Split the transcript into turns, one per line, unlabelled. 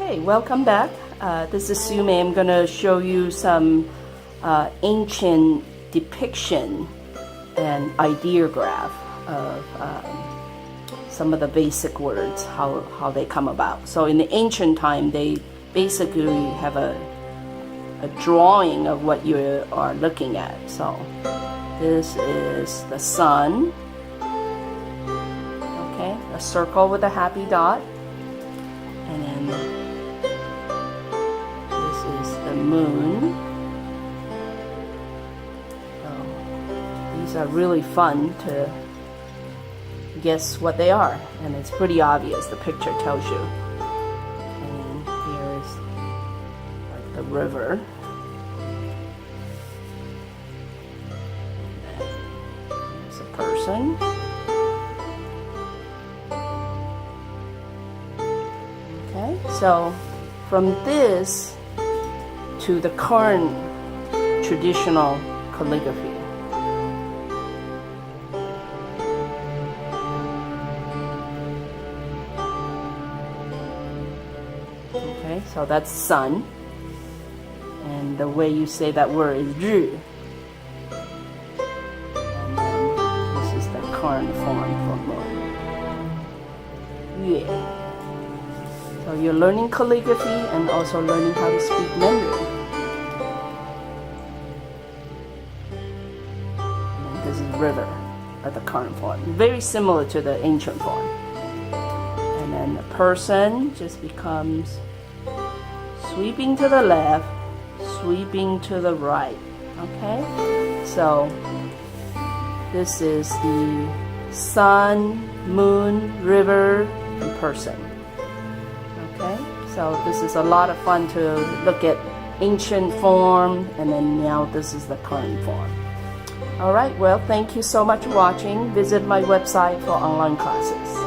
Okay, welcome back. This is Suemae. I'm going to show you some ancient depiction and ideograph of some of the basic words, how they come about. So in the ancient time, they basically have a drawing of what you are looking at. So this is the sun, okay, a circle with a happy dot, and then this is the moon. So these are really fun to guess what they are, and it's pretty obvious. The picture tells you. And here's like the river. There's a person. Okay, so from this to the current traditional calligraphy. Okay, so that's sun, and the way you say that word is 日. And then this is the current form for moon. 月. So you're learning calligraphy and also learning how to speak Mandarin. And this is river at the current form, very similar to the ancient form. And then the person just becomes sweeping to the left, sweeping to the right. Okay, so this is the sun, moon, river, and person. Okay, so this is a lot of fun to look at ancient form, and then now this is the current form. All right, well, thank you so much for watching. Visit my website for online classes.